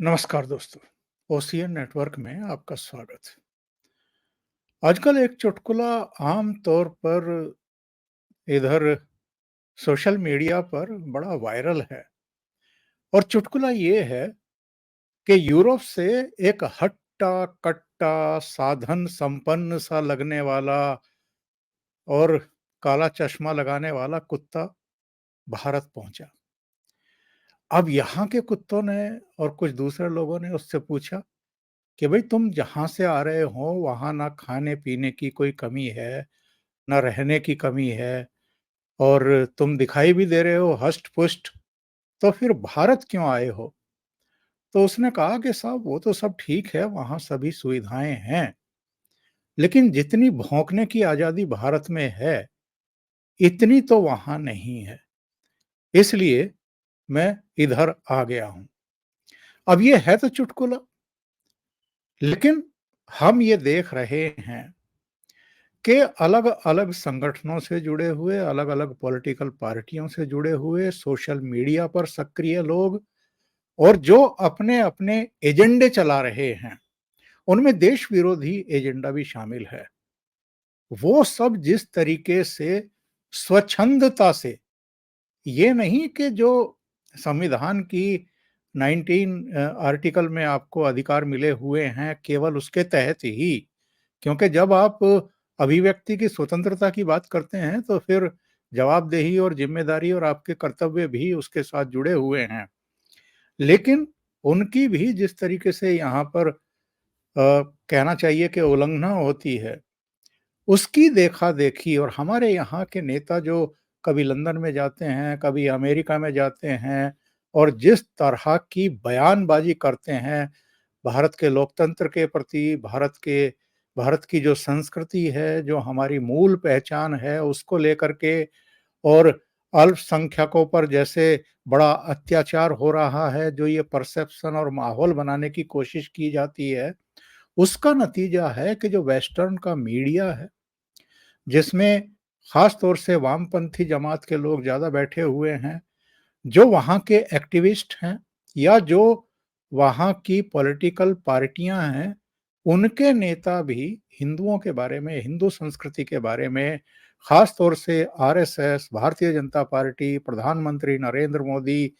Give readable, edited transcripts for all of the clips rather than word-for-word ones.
नमस्कार दोस्तों, OCN network में आपका स्वागत। आजकल एक चुटकुला आम तौर पर इधर सोशल मीडिया पर बड़ा वायरल है और चुटकुला ये है कि यूरोप से एक हट्टा-कट्टा, साधन संपन्न सा लगने वाला और काला चश्मा लगाने वाला कुत्ता भारत पहुंचा। अब यहाँ के कुत्तों ने और कुछ दूसरे लोगों ने उससे पूछा कि भाई तुम जहाँ से आ रहे हो वहाँ ना खाने-पीने की कोई कमी है, ना रहने की कमी है और तुम दिखाई भी दे रहे हो हष्ट-पुष्ट, तो फिर भारत क्यों आए हो? तो उसने कहा कि साहब वो तो सब ठीक है, वहाँ सभी सुविधाएँ हैं, लेकिन जितनी भौंकने की आज़ादी भारत में है, इतनी तो वहाँ नहीं है। इसलिए मैं इधर आ गया हूँ। अब ये है तो चुटकुला, लेकिन हम ये देख रहे हैं के अलग-अलग संगठनों से जुड़े हुए, अलग-अलग पॉलिटिकल पार्टियों से जुड़े हुए, सोशल मीडिया पर सक्रिय लोग और जो अपने-अपने एजेंडे चला रहे हैं, उनमें देश विरोधी एजेंडा भी शामिल है। वो सब जिस तरीके से स्वच्छंदता से, ये नहीं कि जो संविधान की 19 आर्टिकल में आपको अधिकार मिले हुए हैं, केवल उसके तहत ही क्योंकि जब आप अभिव्यक्ति की स्वतंत्रता की बात करते हैं, तो फिर जवाबदेही और ज़िम्मेदारी और आपके कर्तव्य भी उसके साथ जुड़े हुए हैं। लेकिन उनकी भी जिस तरीके से यहाँ पर कहना चाहिए कि उल्लंघना होती है, उसकी देखा-देखी और हमारे यहाँ के नेता जो कभी लंदन में जाते हैं, कभी अमेरिका में जाते हैं और जिस तरह की बयानबाज़ी करते हैं भारत के लोकतंत्र के प्रति, भारत की जो संस्कृति है, जो हमारी मूल पहचान है, उसको लेकर के और अल्पसंख्यकों पर जैसे बड़ा अत्याचार हो रहा है, जो ये परसेप्शन और माहौल बनाने की कोशिश की जाती है, उसका नतीजा है कि जो वेस्टर्न का मीडिया है, जिसमें ख़ास तौर से वामपंथी जमात के लोग ज़्यादा बैठे हुए हैं, जो वहाँ के एक्टिविस्ट हैं या जो वहाँ की पॉलिटिकल पार्टियाँ हैं, उनके नेता भी हिंदुओं के बारे में, हिंदू संस्कृति के बारे में, ख़ास तौर से आरएसएस, भारतीय जनता पार्टी, प्रधानमंत्री नरेंद्र मोदी,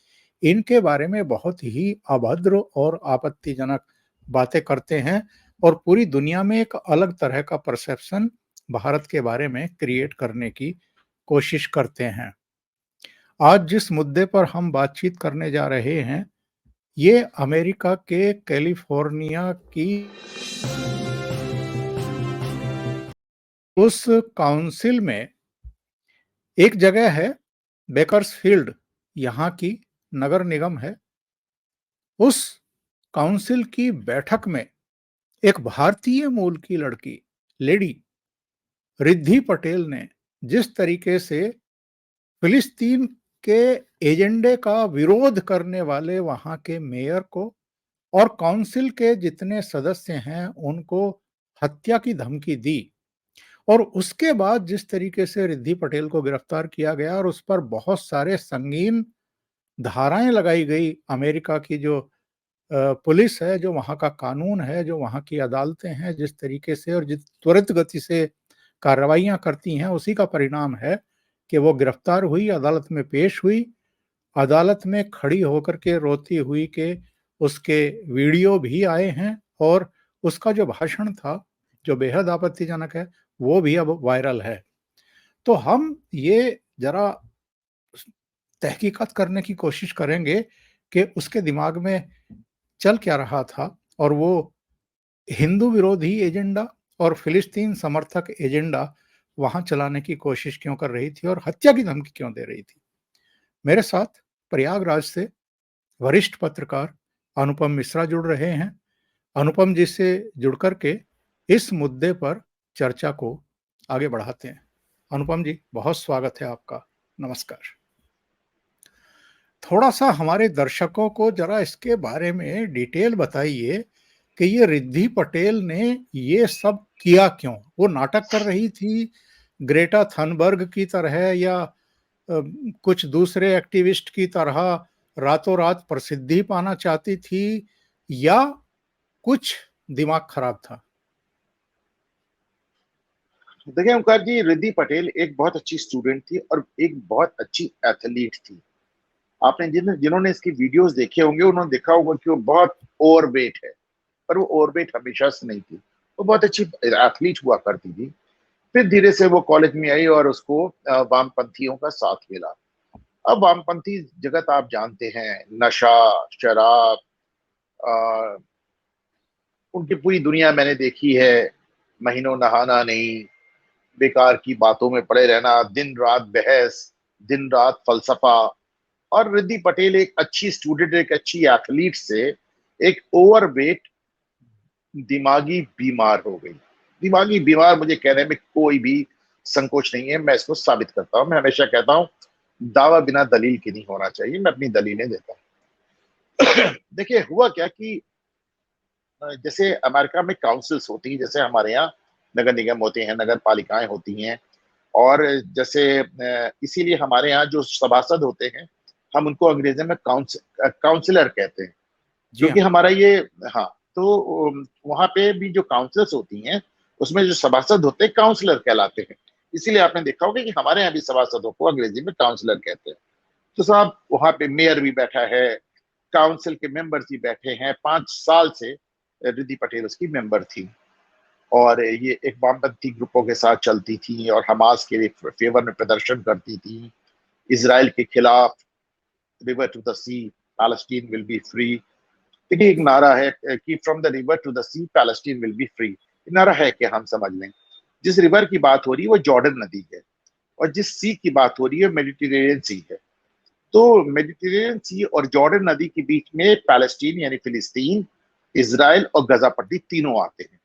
इनके बारे में बहुत ही अभद्र और आपत्तिजनक बातें करते हैं और पूरी दुनिया में एक अलग तरह का परसेप्शन भारत के बारे में क्रिएट करने की कोशिश करते हैं। आज जिस मुद्दे पर हम बातचीत करने जा रहे हैं, ये अमेरिका के कैलिफोर्निया की उस काउंसिल में एक जगह है बेकर्सफील्ड, यहाँ की नगर निगम है। उस काउंसिल की बैठक में एक भारतीय मूल की लड़की, लेडी रिद्धि पटेल ने जिस तरीके से फिलिस्तीन के एजेंडे का विरोध करने वाले वहाँ के मेयर को और काउंसिल के जितने सदस्य हैं उनको हत्या की धमकी दी और उसके बाद जिस तरीके से रिद्धि पटेल को गिरफ्तार किया गया और उस पर बहुत सारे संगीन धाराएं लगाई गई। अमेरिका की जो पुलिस है, जो वहाँ का कानून है, जो वहाँ की अदालतें हैं, जिस तरीके से और जिस त्वरित गति से कार्रवाइयाँ करती हैं, उसी का परिणाम है कि वो गिरफ्तार हुई, अदालत में पेश हुई, अदालत में खड़ी होकर के रोती हुई के उसके वीडियो भी आए हैं और उसका जो भाषण था, जो बेहद आपत्तिजनक है, वो भी अब वायरल है। तो हम ये ज़रा तहकीकात करने की कोशिश करेंगे कि उसके दिमाग में चल क्या रहा था और वो हिंदू विरोधी एजेंडा और फिलिस्तीन समर्थक एजेंडा वहाँ चलाने की कोशिश क्यों कर रही थी और हत्या की धमकी क्यों दे रही थी। मेरे साथ प्रयागराज से वरिष्ठ पत्रकार अनुपम मिश्रा जुड़ रहे हैं। अनुपम जी से जुड़ कर के इस मुद्दे पर चर्चा को आगे बढ़ाते हैं। अनुपम जी, बहुत स्वागत है आपका। नमस्कार। थोड़ा-सा हमारे दर्शकों को ज़रा इसके बारे में डिटेल बताइए कि ये रिद्धि पटेल ने ये सब किया क्यों? वो नाटक कर रही थी, ग्रेटा थनबर्ग की तरह या कुछ दूसरे एक्टिविस्ट की तरह रातों-रात प्रसिद्धि पाना चाहती थी या कुछ दिमाग खराब था? देखिए ओंकार जी, रिद्धि पटेल एक बहुत अच्छी स्टूडेंट थी और एक बहुत अच्छी एथलीट थी। आपने जिन्होंने इसकी वीडियोस देखे होंगे उन्होंने देखा होगा कि वो बहुत ओवरवेट है, पर वो ओवरवेट हमेशा से नहीं थी। वो बहुत अच्छी एथलीट हुआ करती थी। फिर धीरे से वो कॉलेज में आई और उसको वामपंथियों का साथ मिला। अब वामपंथी जगत आप जानते हैं, नशा, शराब, अ, उनकी पूरी दुनिया मैंने देखी है। महीनों नहाना नहीं, बेकार की बातों में पड़े रहना, दिन रात बहस, दिन रात फलसफा। और रिद्धि पटेल एक अच्छी स्टूडेंट, एक अच्छी एथलीट से एक ओवरवेट दिमागी बीमार हो गई। दिमागी बीमार मुझे कहने में कोई भी संकोच नहीं है, मैं इसको साबित करता हूं। मैं हमेशा कहता हूं, दावा बिना दलील के नहीं होना चाहिए। मैं अपनी दलीलें देता हूं। देखिए हुआ क्या कि जैसे अमेरिका में काउंसिल्स होती हैं, जैसे हमारे यहाँ नगर निगम होते हैं, नगर पालिकाएं होती हैं। और जैसे इसीलिए हमारे यहाँ जो सभासद होते हैं, हम उनको अंग्रेजी में काउंसिलर कहते हैं, जी क्योंकि हाँ। हमारा ये, हाँ, तो वहां पे भी जो काउंसिल्स होती हैं, उसमें जो सभासद होते हैं काउंसलर कहलाते हैं। इसीलिए आपने देखा होगा कि हमारे यहाँ भी सभासदों को अंग्रेजी में काउंसलर कहते हैं। तो साहब वहां पे मेयर भी बैठा है, काउंसिल के मेंबर्स भी बैठे हैं। 5 साल से रिद्धि पटेल उसकी मेंबर थी और ये एक वामपंथी ग्रुपों के साथ चलती थी और हमास के फेवर में प्रदर्शन करती थी, इसराइल के खिलाफ। River to the sea, Palestine will be free. देखिए एक नारा है कि from the river to the sea Palestine will be free. नारा है कि हम समझ लें, जिस रिवर की बात हो रही है वो जॉर्डन नदी है, और जिस सी की बात हो रही है मेडिटेरेनियन सी है। तो मेडिटेरेनियन सी और जॉर्डन नदी के बीच में पैलेस्टीन यानी फिलिस्तीन, इसराइल और गजा पट्टी तीनों आते हैं।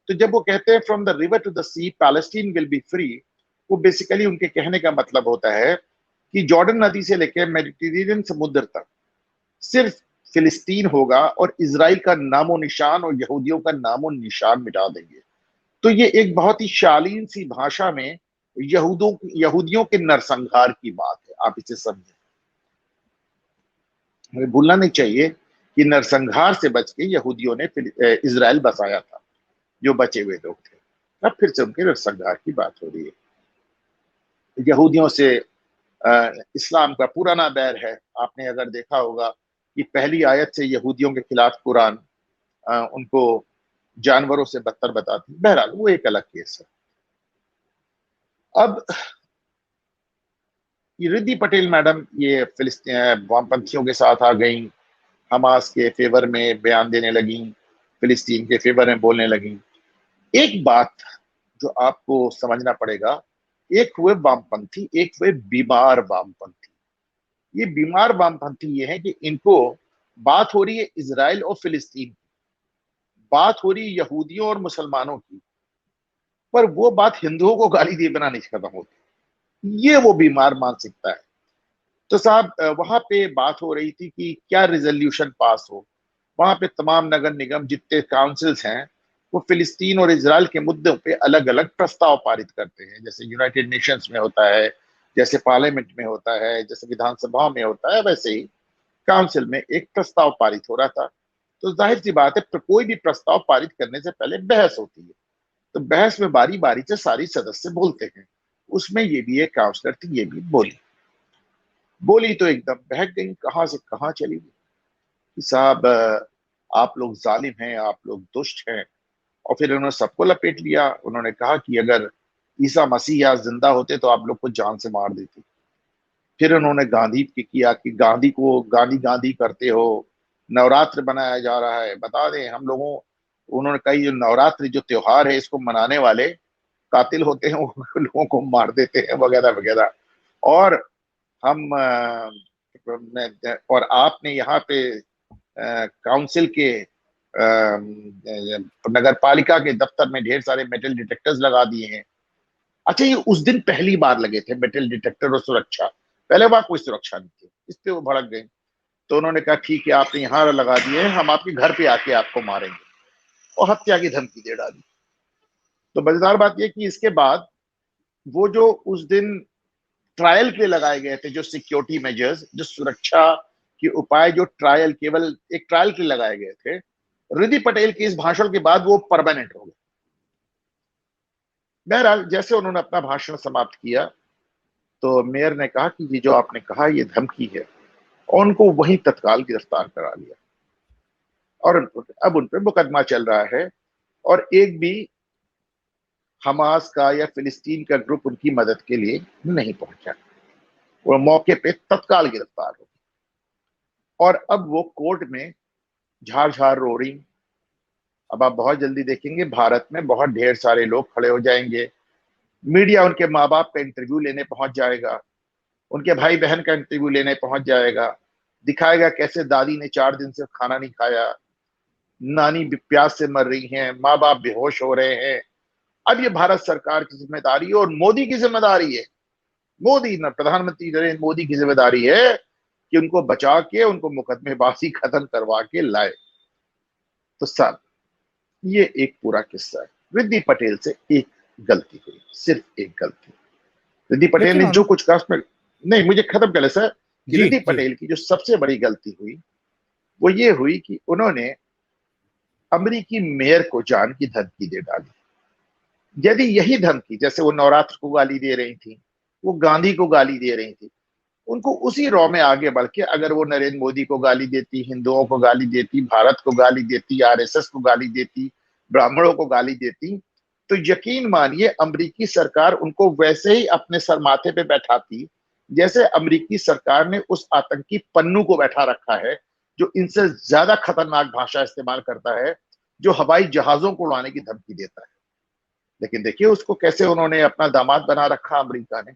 तो जब वो कहते हैं from the river to the sea Palestine will be free, वो बेसिकली उनके कहने का मतलब होता है कि जॉर्डन नदी से लेकर मेडिटेरेनियन समुद्र तक सिर्फ फिलिस्तीन होगा और इसराइल का नामो निशान और यहूदियों का नामो निशान मिटा देंगे। तो ये एक बहुत ही शालीन सी भाषा में यहूदियों के नरसंहार की बात है। आप इसे समझें, हमें भूलना नहीं चाहिए कि नरसंहार से बच के यहूदियों ने इसराइल बसाया था, जो बचे हुए लोग थे। अब फिर से उनके नरसंहार की बात हो रही है। यहूदियों से इस्लाम का पुराना बैर है। आपने अगर देखा होगा कि पहली आयत से यहूदियों के खिलाफ कुरान उनको जानवरों से बदतर बताती। बहरहाल वो एक अलग केस है। अब ये रिद्धि पटेल मैडम ये फिलिस्तीन वामपंथियों के साथ आ गई, हमास के फेवर में बयान देने लगी, फिलिस्तीन के फेवर में बोलने लगी। एक बात जो आपको समझना पड़ेगा, एक हुए वामपंथी, एक हुए बीमार वामपंथी। ये बीमार वामपंथी ये है कि इनको बात हो रही है इसराइल और फिलिस्तीन की, बात हो रही है यहूदियों और मुसलमानों की, पर वो बात हिंदुओं को गाली दिए बिना नहीं खत्म होती। ये वो बीमार मानसिकता है। तो साहब वहां पे बात हो रही थी कि क्या रिजोल्यूशन पास हो। वहां पे तमाम नगर निगम जितने काउंसिल्स हैं, वो फिलिस्तीन और इसराइल के मुद्दों पे अलग अलग प्रस्ताव पारित करते हैं। जैसे यूनाइटेड नेशंस में होता है, जैसे पार्लियामेंट में होता है, जैसे विधानसभा में होता है, वैसे ही काउंसिल में एक प्रस्ताव पारित हो रहा था। तो जाहिर सी बात है, कोई भी प्रस्ताव पारित करने से पहले बहस होती है। तो बहस में बारी बारी से सारी सदस्य बोलते हैं। उसमें ये भी एक काउंसलर थी, ये भी बोली। बोली तो एकदम बहक गई, कहां से कहां चली गई कि साहब आप लोग जालिम हैं, आप लोग दुष्ट हैं। और फिर उन्होंने सबको लपेट लिया। उन्होंने कहा कि अगर ईसा मसीह आज जिंदा होते तो आप लोग को जान से मार देते। फिर उन्होंने गांधी की किया कि गांधी को गांधी गांधी करते हो, नवरात्र बनाया जा रहा है, बता दें हम लोगों। उन्होंने कहा ये नवरात्रि जो त्योहार है, इसको मनाने वाले कातिल होते हैं, वो लोगों को मार देते हैं, वगैरह वगैरह। और हम और आपने यहाँ पे काउंसिल के नगर पालिका के दफ्तर में ढेर सारे मेटल डिटेक्टर्स लगा दिए हैं। अच्छा, ये उस दिन पहली बार लगे थे मेटल डिटेक्टर और सुरक्षा। पहले वहां कोई सुरक्षा नहीं थी। इस पे वो भड़क गए। तो उन्होंने कहा ठीक है, आपने यहाँ लगा दिए हैं, हम आपके घर पे आके आपको मारेंगे, और हत्या की धमकी दे डाली। तो मजेदार बात यह कि इसके बाद वो जो उस दिन ट्रायल के लिए लगाए गए थे, जो सिक्योरिटी मेजर्स, जो सुरक्षा कि उपाय जो ट्रायल केवल एक ट्रायल के लिए लगाए गए थे, रिद्धि पटेल के इस भाषण के बाद वो परमानेंट हो गए। बहरहाल जैसे उन्होंने अपना भाषण समाप्त किया तो मेयर ने कहा कि ये जो आपने कहा ये धमकी है, और उनको वहीं तत्काल गिरफ्तार करा लिया और अब उन पे मुकदमा चल रहा है और एक भी हमास का या फिलिस्तीन का ग्रुप उनकी मदद के लिए नहीं पहुंचा। वो मौके पे तत्काल गिरफ्तार हो और अब वो कोर्ट में झाड़ झाड़ रो रही। अब आप बहुत जल्दी देखेंगे भारत में बहुत ढेर सारे लोग खड़े हो जाएंगे, मीडिया उनके माँ बाप का इंटरव्यू लेने पहुंच जाएगा, उनके भाई बहन का इंटरव्यू लेने पहुंच जाएगा, दिखाएगा कैसे दादी ने 4 दिन से खाना नहीं खाया, नानी प्यास से मर रही हैं, माँ बाप बेहोश हो रहे हैं। अब ये भारत सरकार की जिम्मेदारी है और मोदी की जिम्मेदारी है, मोदी न प्रधानमंत्री नरेंद्र मोदी की जिम्मेदारी है कि उनको बचा के उनको मुकदमेबाजी खत्म करवा के लाए। तो साहब ये एक पूरा किस्सा है। रिद्धि पटेल से एक गलती हुई, सिर्फ एक गलती। रिद्धि पटेल लेकिन ने जो कुछ कहा उसमें नहीं, मुझे खत्म कर ले सर कि जी रिद्धि जी पटेल की जो सबसे बड़ी गलती हुई वो ये हुई कि उन्होंने अमेरिकी मेयर को जान की धमकी दे डाली। यदि यही धमकी, जैसे वो नवरात्र को गाली दे रही थी, वो गांधी को गाली दे रही थी, उनको उसी रॉ में आगे बढ़ के अगर वो नरेंद्र मोदी को गाली देती, हिंदुओं को गाली देती, भारत को गाली देती, आरएसएस को गाली देती, ब्राह्मणों को गाली देती, तो यकीन मानिए अमेरिकी सरकार उनको वैसे ही अपने सर माथे पे बैठाती जैसे अमेरिकी सरकार ने उस आतंकी पन्नू को बैठा रखा है जो इनसे ज्यादा खतरनाक भाषा इस्तेमाल करता है, जो हवाई जहाजों को उड़ाने की धमकी देता है। लेकिन देखिए उसको कैसे उन्होंने अपना दामाद बना रखा अमेरिका ने।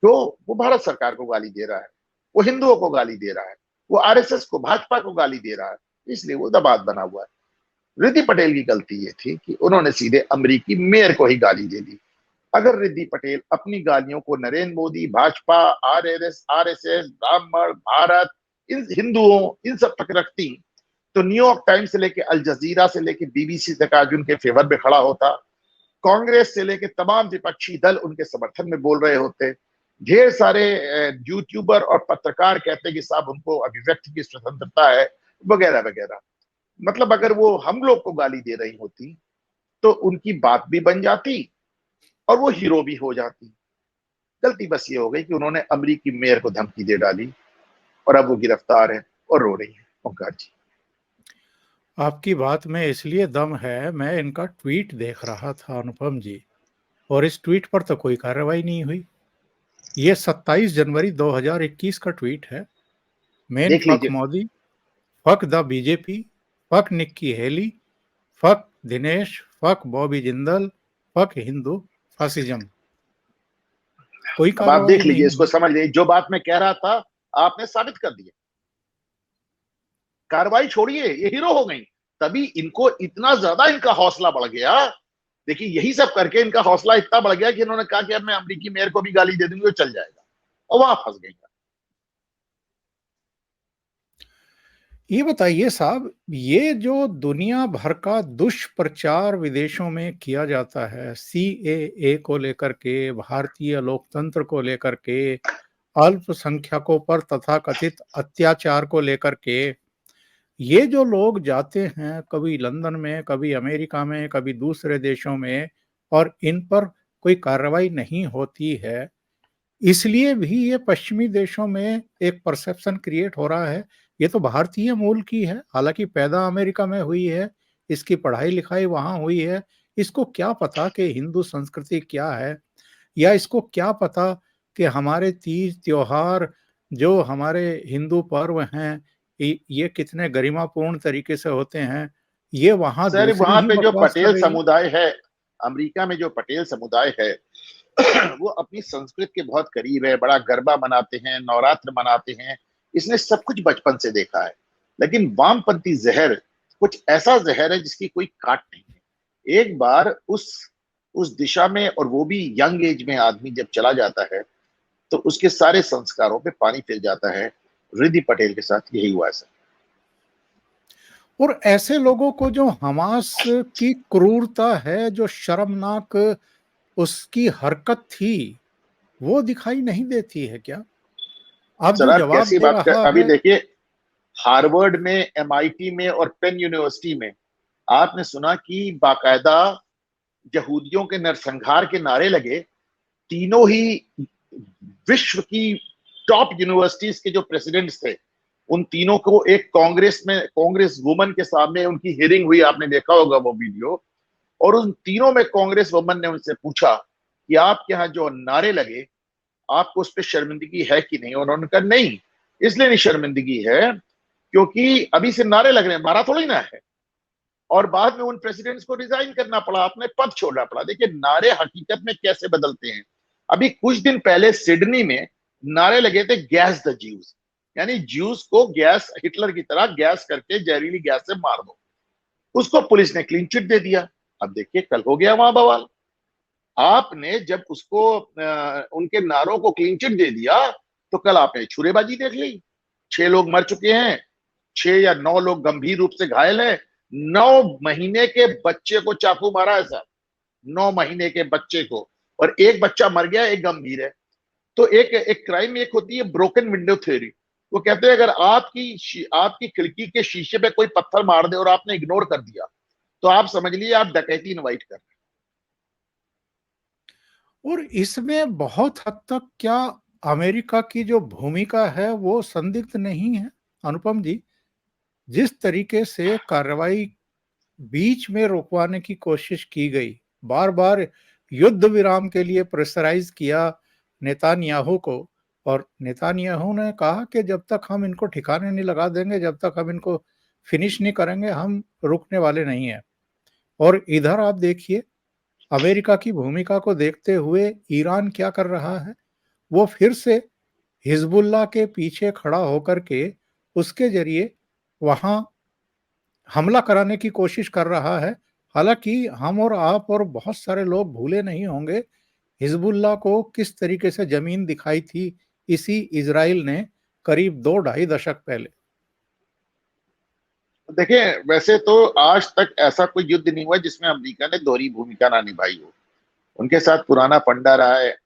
तो वो भारत सरकार को गाली दे रहा है, वो हिंदुओं को गाली दे रहा है, वो आरएसएस को, भाजपा को गाली दे रहा है, इसलिए वो दामाद बना हुआ है। रिद्धि पटेल की गलती ये थी कि उन्होंने सीधे अमेरिकी मेयर को ही गाली दे दी। अगर रिद्धि पटेल अपनी गालियों को नरेंद्र मोदी, भाजपा, आरएसएस, ब्राह्मण, भारत, इन हिंदुओं, इन सब तक रखती तो न्यूयॉर्क टाइम्स से लेके अल जजीरा से लेके बीबीसी तक आज उनके फेवर में खड़ा होता, कांग्रेस से लेके तमाम विपक्षी दल उनके समर्थन में बोल रहे होते, ढेर सारे यूट्यूबर और पत्रकार कहते कि साहब उनको अभिव्यक्ति की स्वतंत्रता है वगैरह वगैरह। मतलब अगर वो हम लोग को गाली दे रही होती तो उनकी बात भी बन जाती और वो हीरो भी हो जाती। गलती बस ये हो गई कि उन्होंने अमेरिकी मेयर को धमकी दे डाली और अब वो गिरफ्तार है और रो रही है। ओंकार जी, आपकी बात में इसलिए दम है, मैं इनका ट्वीट देख रहा था अनुपम जी, और इस ट्वीट पर तो कोई कार्रवाई नहीं हुई। ये 27 जनवरी 2021 का ट्वीट है। मेन देख फक लीजिए। Modi, fuck the BJP, fuck Nikki Haley, fuck Dinesh, fuck Bobby Jindal, fuck Hindu fascism. कोई अब आप कार्रवाई देख नहीं लीजिए, इसको हुई। समझ लीजिए, जो बात मैं कह रहा था आपने साबित कर दिया। कार्रवाई छोड़िए, ये हीरो हो गई। तभी इनको इतना ज्यादा इनका हौसला बढ़ गया। देखिए यही सब करके इनका हौसला इतना बढ़ गया कि इन्होंने कहा कि अब मैं अमेरिकी मेयर को भी गाली दे दूंगी, वो चल जाएगा, और वहां फंस गई। ये बताइए साहब, ये जो दुनिया भर का दुष्प्रचार विदेशों में किया जाता है, सीएए को लेकर के, भारतीय लोकतंत्र को लेकर के, अल्पसंख्यकों पर तथाकथित अत्याचार को लेकर के, ये जो लोग जाते हैं कभी लंदन में, कभी अमेरिका में, कभी दूसरे देशों में, और इन पर कोई कार्रवाई नहीं होती है, इसलिए भी ये पश्चिमी देशों में एक परसेप्शन क्रिएट हो रहा है, ये तो भारतीय मूल की है, हालांकि पैदा अमेरिका में हुई है, इसकी पढ़ाई लिखाई वहां हुई है, इसको क्या पता कि हिंदू संस्कृति क्या है, या इसको क्या पता कि हमारे तीज त्योहार, जो हमारे हिंदू पर्व हैं, ये कितने गरिमापूर्ण तरीके से होते हैं, ये वहां सर दूसरी वहां ही पे जो बकवास कर पटेल रही है। समुदाय है, अमेरिका में जो पटेल समुदाय है वो अपनी संस्कृति के बहुत करीब है, बड़ा गरबा मनाते हैं, नवरात्र मनाते हैं, इसने सब कुछ बचपन से देखा है। लेकिन वामपंथी जहर कुछ ऐसा जहर है जिसकी कोई काट नहीं है। एक बार उस दिशा में, और वो भी यंग एज में आदमी जब चला जाता है तो उसके सारे संस्कारों पे पानी फिर जाता है। रिद्धि पटेल के साथ यही हुआ है सर। और ऐसे लोगों को, जो हमास की क्रूरता है, जो शर्मनाक उसकी हरकत थी, वो दिखाई नहीं देती है क्या? अब सर जो आप जवाब कैसी दे बात कर, रहा अभी है। देखिए हार्वर्ड में, एमआईटी में और पेन यूनिवर्सिटी में आपने सुना कि बाकायदा यहूदियों के नरसंहार के नारे लगे। तीनों ही विश्व की टॉप यूनिवर्सिटीज के जो प्रेसिडेंट्स थे, उन तीनों को एक कांग्रेस में, कांग्रेस वुमन के सामने उनकी हियरिंग हुई, आपने देखा होगा वो वीडियो। और उन तीनों में कांग्रेस वुमन ने उनसे पूछा कि आपके यहाँ जो नारे लगे, आपको उस पर शर्मिंदगी है कि नहीं। उन्होंने कहा नहीं, इसलिए नहीं शर्मिंदगी है क्योंकि अभी से नारे लग रहे हैं, मारा थोड़ी ना है। और बाद में उन प्रेसिडेंट्स को रिजाइन करना पड़ा, अपने पद छोड़ना पड़ा। देखिए नारे हकीकत में कैसे बदलते हैं। अभी कुछ दिन पहले सिडनी में नारे लगे थे गैस द ज्यूज, यानी ज्यूज को गैस, हिटलर की तरह गैस करके, जहरीली गैस से मार दो। उसको पुलिस ने क्लीन चिट दे दिया। अब देखिए कल हो गया वहां बवाल। आपने जब उसको उनके नारों को क्लीन चिट दे दिया, तो कल आपने छुरेबाजी देख ली। 6 लोग मर चुके हैं, 6 या 9 लोग गंभीर रूप से घायल हैं। 9 महीने के बच्चे को चाकू मारा है सर, 9 महीने के बच्चे को। और एक बच्चा मर गया, एक गंभीर है। तो एक एक क्राइम, एक होती है ब्रोकन विंडो थ्योरी। वो कहते हैं अगर आपकी आपकी खिड़की के शीशे पे कोई पत्थर मार दे और आपने इग्नोर कर दिया, तो आप समझ लीजिए आप डकैती इनवाइट कर रहे और इसमें बहुत हद तक क्या अमेरिका की जो भूमिका है वो संदिग्ध नहीं है अनुपम जी? जिस तरीके से कार्रवाई बीच में रुकवाने की कोशिश की गई, बार बार युद्ध विराम के लिए प्रेशराइज किया नेतान्याहू को, और नेतान्याहू ने कहा कि जब तक हम इनको ठिकाने नहीं लगा देंगे, जब तक हम इनको फिनिश नहीं करेंगे, हम रुकने वाले नहीं हैं। और इधर आप देखिए, अमेरिका की भूमिका को देखते हुए ईरान क्या कर रहा है। वो फिर से हिजबुल्लाह के पीछे खड़ा होकर के उसके जरिए वहां हमला कराने की कोशिश कर रहा है। हालांकि हम और आप और बहुत सारे लोग भूले नहीं होंगे हिजबुल्लाह को किस तरीके से जमीन दिखाई थी इसी इजराइल ने करीब 2 ढाई दशक पहले। हैं। देखिए वैसे तो आज तक ऐसा कोई युद्ध नहीं हुआ जिसमें अमेरिका ने दोहरी भूमिका ना निभाई हो। उनके साथ पुराना फंडा रहा है,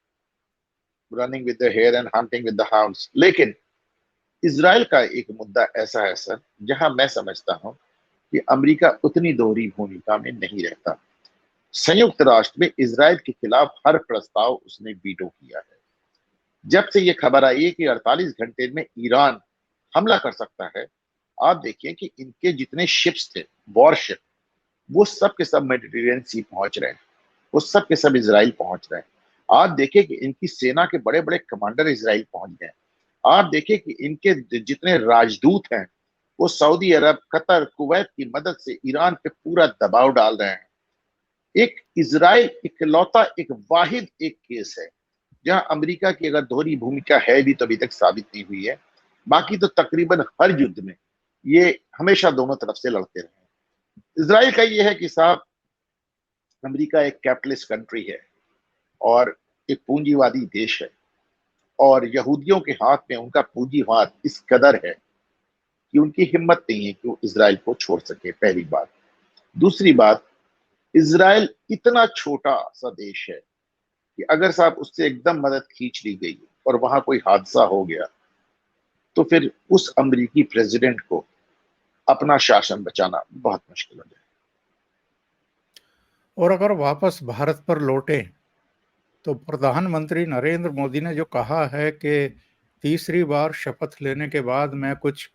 running with the hare and hunting with the hounds. लेकिन इसराइल का एक मुद्दा ऐसा है सर, जहां मैं समझता हूं कि अमेरिका उतनी दोहरी भूमिका में नहीं रहता। संयुक्त राष्ट्र में इसराइल के खिलाफ हर प्रस्ताव उसने वीटो किया है। जब से ये खबर आई है कि 48 घंटे में ईरान हमला कर सकता है, आप देखिए कि इनके जितने शिप्स थे, वॉरशिप, वो सब के सब मेडिटेरियन सी पहुंच रहे हैं, वो सब के सब इसराइल पहुंच रहे हैं। आप देखिए कि इनकी सेना के बड़े बड़े कमांडर इसराइल पहुंच गए। आप देखिए कि इनके जितने राजदूत हैं, वो सऊदी अरब, कतर, कुवैत की मदद से ईरान पे पूरा दबाव डाल रहे हैं। एक इसराइल इकलौता, एक वाहिद एक केस है जहां अमेरिका की अगर दोहरी भूमिका है भी तो अभी तक साबित नहीं हुई है। बाकी तो तकरीबन हर युद्ध में ये हमेशा दोनों तरफ से लड़ते रहे। इसराइल का ये है कि साहब, अमेरिका एक कैपिटलिस्ट कंट्री है और एक पूंजीवादी देश है, और यहूदियों के हाथ में उनका पूंजीवाद इस कदर है कि उनकी हिम्मत नहीं है कि वो इसराइल को छोड़ सके, पहली बात। दूसरी बात, इसराइल इतना छोटा सा देश है कि अगर साहब उससे एकदम मदद खींच ली गई और वहां कोई हादसा हो गया, तो फिर उस अमरीकी प्रेसिडेंट को अपना शासन बचाना बहुत मुश्किल हो जाए। और अगर वापस भारत पर लौटे, तो प्रधानमंत्री नरेंद्र मोदी ने जो कहा है कि तीसरी बार शपथ लेने के बाद मैं कुछ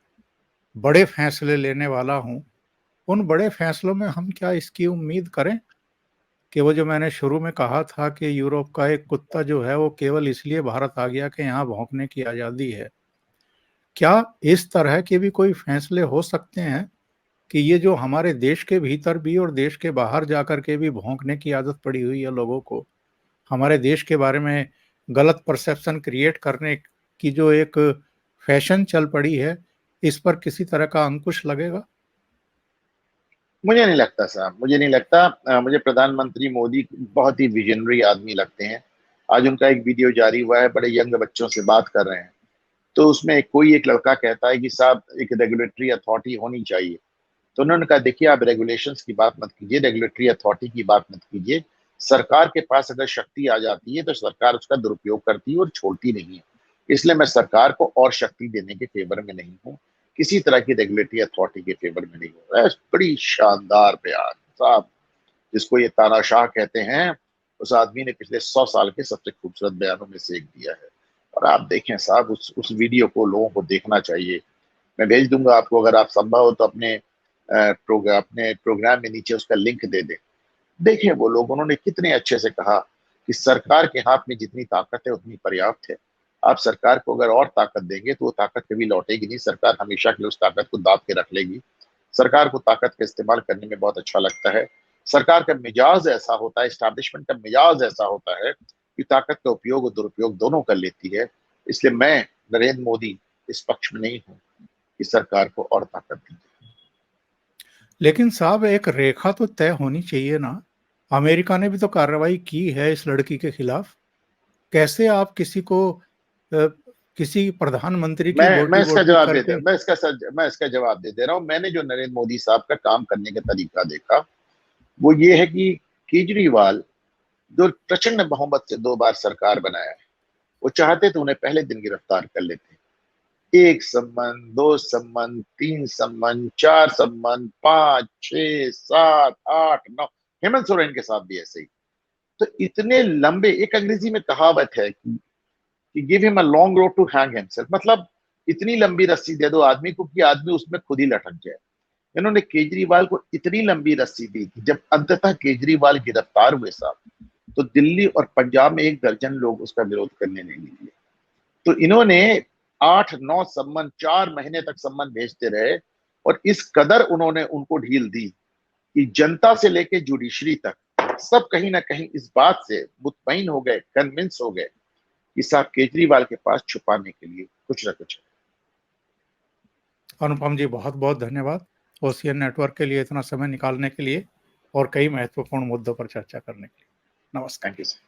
बड़े फैसले लेने वाला हूं, उन बड़े फैसलों में हम क्या इसकी उम्मीद करें कि वो जो मैंने शुरू में कहा था कि यूरोप का एक कुत्ता जो है वो केवल इसलिए भारत आ गया कि यहाँ भौंकने की आज़ादी है? क्या इस तरह के भी कोई फैसले हो सकते हैं कि ये जो हमारे देश के भीतर भी और देश के बाहर जाकर के भी भौंकने की आदत पड़ी हुई है लोगों को, हमारे देश के बारे में गलत परसेप्शन क्रिएट करने की जो एक फैशन चल पड़ी है, इस पर किसी तरह का अंकुश लगेगा? मुझे नहीं लगता साहब, मुझे नहीं लगता। मुझे प्रधानमंत्री मोदी बहुत ही विजनरी आदमी लगते हैं। आज उनका एक वीडियो जारी हुआ है, बड़े यंग बच्चों से बात कर रहे हैं। तो उसमें कोई एक लड़का कहता है कि साहब एक रेगुलेटरी अथॉरिटी होनी चाहिए। तो उन्होंने कहा देखिए आप रेगुलेशंस की बात मत कीजिए, रेगुलेटरी अथॉरिटी की बात मत कीजिए। सरकार के पास अगर शक्ति आ जाती है तो सरकार उसका दुरुपयोग करती है और छोड़ती नहीं है। इसलिए मैं सरकार को और शक्ति देने के फेवर में नहीं हूँ, किसी तरह की रेगुलेटरी अथॉरिटी के फेवर में नहीं हूँ। बड़ी शानदार बयान साहब, जिसको ये तानाशाह कहते हैं, उस आदमी ने पिछले 100 साल के सबसे खूबसूरत बयानों में से एक दिया है। और आप देखें साहब, उस वीडियो को लोगों को देखना चाहिए। मैं भेज दूंगा आपको, अगर आप संभव हो तो अपने प्रोग्राम में नीचे उसका लिंक दे दें। देखें वो लोग, उन्होंने कितने अच्छे से कहा कि सरकार के हाथ में जितनी ताकत है उतनी पर्याप्त है। आप सरकार को अगर और ताकत देंगे तो वो ताकत कभी लौटेगी नहीं, सरकार हमेशा के लिए उस ताकत को दाब के रख लेगी। सरकार को ताकत का इस्तेमाल करने में बहुत अच्छा लगता है। सरकार का मिजाज ऐसा होता है, एस्टैब्लिशमेंट का मिजाज ऐसा होता है कि ताकत का उपयोग और दुरुपयोग दोनों कर लेती है। इसलिए मैं नरेंद्र मोदी इस पक्ष में नहीं हूं कि सरकार को और ताकत दी जाए। लेकिन साहब एक रेखा तो तय होनी चाहिए ना। अमेरिका ने भी तो कार्रवाई की है इस लड़की के खिलाफ। कैसे आप किसी को किसी प्रधानमंत्री की मैं बोटी इसका बोटी जवाब दे दे करके मैं इसका जवाब दे दे रहा हूं। मैंने जो नरेंद्र मोदी साहब का काम करने का तरीका देखा, वो ये है कि केजरीवाल जो प्रचंड बहुमत से 2 बार सरकार बनाया है, वो चाहते तो उन्हें पहले दिन गिरफ्तार कर लेते। 1 सम्मन, 2 सम्मन, 3 सम्मन, 4 सम्मन, 5, 6, 7, 8, 9, हेमंत सोरेन के साथ भी ऐसे ही। तो इतने लंबे, एक अंग्रेजी में कहावत है कि give him a long road to hang himself, मतलब इतनी लंबी रस्सी दे दो आदमी को कि आदमी उसमें खुद ही लटक जाए। इन्होंने केजरीवाल को इतनी लंबी रस्सी दी कि जब अंततः केजरीवाल गिरफ्तार हुए साहब, तो दिल्ली और पंजाब में 1 दर्जन लोग उसका विरोध करने नहीं निकले। तो इन्होंने 8-9 सम्मन, 4 महीने तक सम्मन भेजते रहे, और इस कदर उन्होंने उनको ढील दी कि जनता से लेके जुडिशरी तक सब कहीं ना कहीं इस बात से मुतमईन हो गए, कन्विंस हो गए कि साहब केजरीवाल के पास छुपाने के लिए कुछ ना कुछ है। अनुपम जी, बहुत बहुत धन्यवाद ओशियन नेटवर्क के लिए इतना समय निकालने के लिए और कई महत्वपूर्ण मुद्दों पर चर्चा करने के लिए। नमस्कार। Thank you sir.